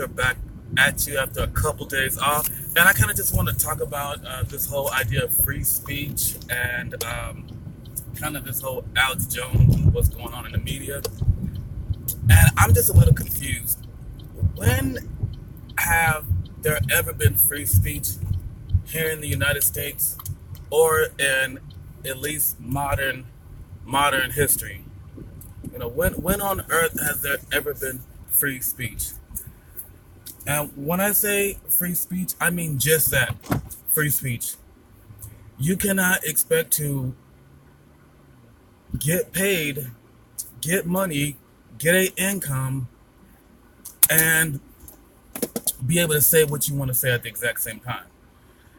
are back at you after a couple days off, and I kind of just want to talk about this whole idea of free speech and kind of this whole Alex Jones and what's going on in the media. And I'm just a little confused. When have there ever been free speech here in the United States, or in at least modern history? When on earth has there ever been free speech? And when I say free speech, I mean just that, free speech. You cannot expect to get paid, get money, get a income, and be able to say what you want to say at the exact same time.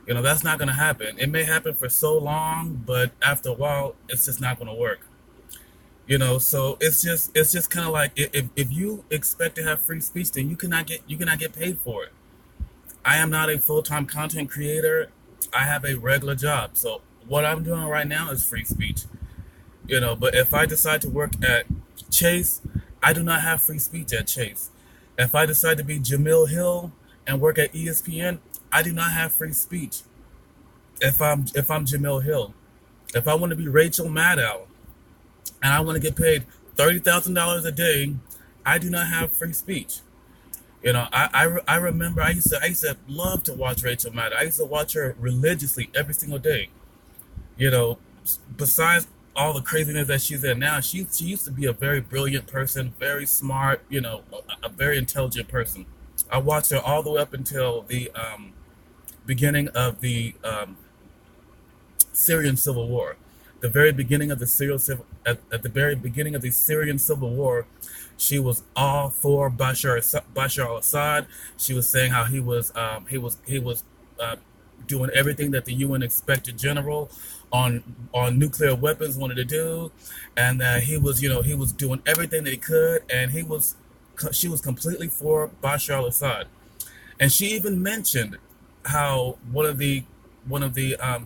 That's not going to happen. It may happen for so long, but after a while, it's just not going to work. So it's just kind of like, if you expect to have free speech, then you cannot get paid for it. I am not a full-time content creator. I have a regular job. So what I'm doing right now is free speech. But if I decide to work at Chase, I do not have free speech at Chase. If I decide to be Jamil Hill and work at ESPN, I do not have free speech. If I'm Jamil Hill, if I want to be Rachel Maddow and I want to get paid $30,000 a day, I do not have free speech. I remember I used to love to watch Rachel Maddow. I used to watch her religiously every single day. Besides all the craziness that she's in now, she used to be a very brilliant person, very smart, a very intelligent person. I watched her all the way up until the beginning of the Syrian Civil War. The very beginning of the at the very beginning of the Syrian Civil War, she was all for Bashar al-Assad. She was saying how he was doing everything that the UN Inspector General on nuclear weapons wanted to do, and that he was doing everything that he could, and she was completely for Bashar al-Assad. And she even mentioned how one of the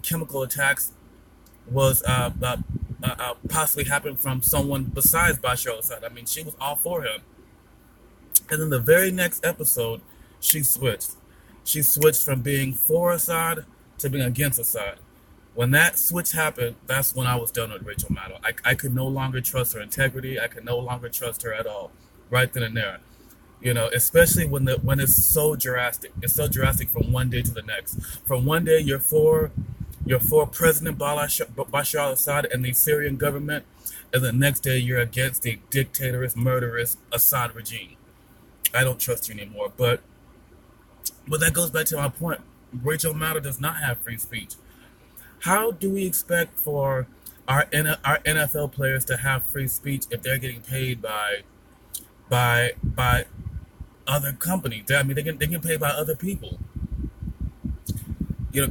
chemical attacks was possibly happened from someone besides Bashar al-Assad. I mean, she was all for him. And then the very next episode, she switched. She switched from being for Assad to being against Assad. When that switch happened, that's when I was done with Rachel Maddow. I could no longer trust her integrity. I could no longer trust her at all, right then and there. Especially when it's so drastic. It's so drastic from one day to the next. From one day you're for President Bashar al-Assad and the Syrian government, and the next day you're against the dictatorous, murderous Assad regime. I don't trust you anymore. But that goes back to my point. Rachel Maddow does not have free speech. How do we expect for our NFL players to have free speech if they're getting paid by other companies? I mean, they get paid by other people.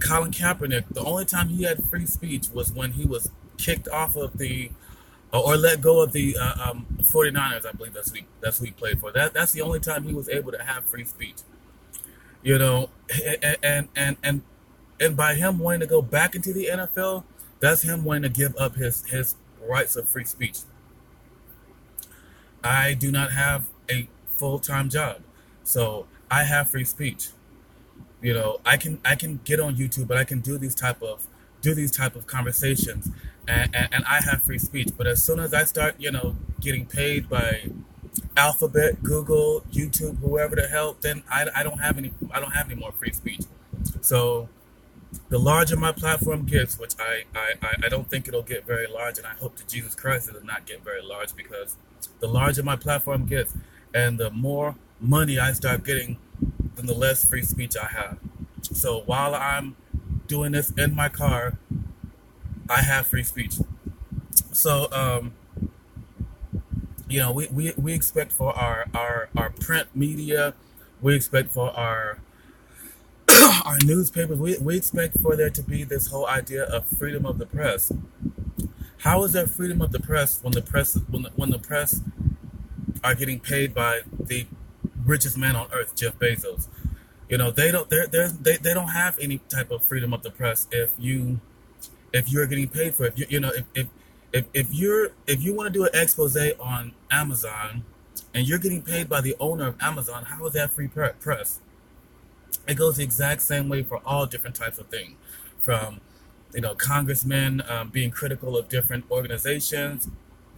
Colin Kaepernick, the only time he had free speech was when he was kicked off of or let go of the 49ers. I believe that's who he played for. That's the only time he was able to have free speech. And by him wanting to go back into the NFL, that's him wanting to give up his rights of free speech. I do not have a full-time job, so I have free speech. I can get on YouTube, but I can do these type of conversations, and I have free speech. But as soon as I start, getting paid by Alphabet, Google, YouTube, whoever the hell, then I don't have any more free speech. So the larger my platform gets, which I don't think it'll get very large, and I hope to Jesus Christ it will not get very large, because the larger my platform gets and the more money I start getting, then the less free speech I have. So while I'm doing this in my car, I have free speech. So we expect for our print media, we expect for our our newspapers, we expect for there to be this whole idea of freedom of the press. How is there freedom of the press when the press are getting paid by the richest man on earth, Jeff Bezos? They don't have any type of freedom of the press if you're getting paid for it. If you want to do an expose on Amazon, and you're getting paid by the owner of Amazon, how is that free press? It goes the exact same way for all different types of things, from congressmen being critical of different organizations,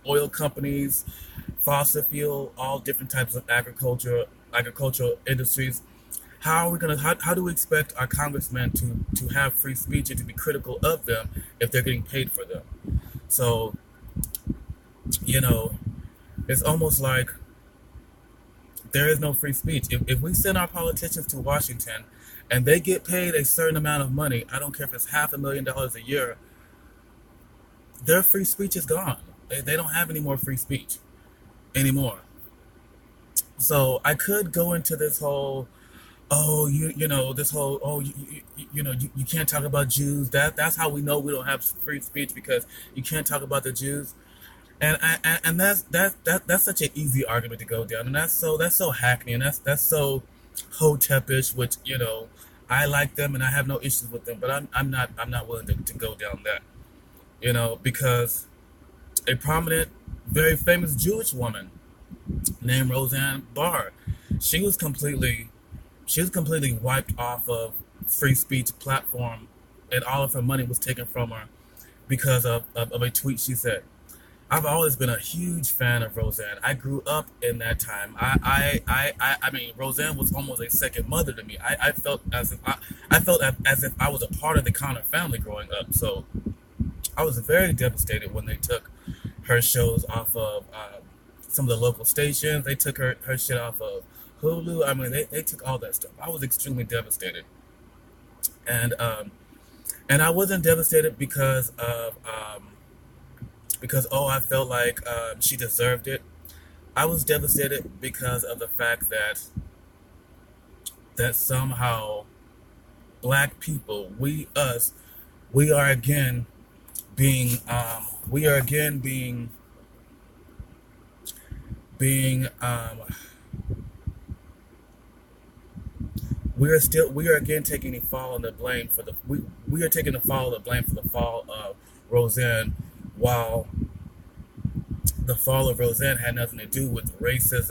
oil companies, fossil fuel, all different types of agricultural industries. How do we expect our congressmen to have free speech and to be critical of them if they're getting paid for them? So, you know, it's almost like there is no free speech. If we send our politicians to Washington and they get paid a certain amount of money, I don't care if it's $500,000 a year, their free speech is gone. They don't have any more free speech anymore. So I could go into this whole, oh, this whole, oh, you can't talk about Jews. That's how we know we don't have free speech, because you can't talk about the Jews. And that's such an easy argument to go down, and that's so hackney, and that's so hotepish, which I like them and I have no issues with them, but I'm not willing to go down that, because a prominent, very famous Jewish woman named Roseanne Barr, she was completely she was completely wiped off of free speech platform, and all of her money was taken from her because of a tweet she said. I've always been a huge fan of Roseanne. I grew up in that time. I mean, Roseanne was almost a second mother to me. I felt as if I was a part of the Connor family growing up. So I was very devastated when they took her shows off of some of the local stations. They took her shit off of Hulu. I mean, they took all that stuff. I was extremely devastated, and I wasn't devastated because I felt like she deserved it. I was devastated because of the fact that somehow black people, we are again being we are again being we are again taking the fall and the blame for the we are taking the fall of the blame for the fall of Roseanne, while the fall of Roseanne had nothing to do with racism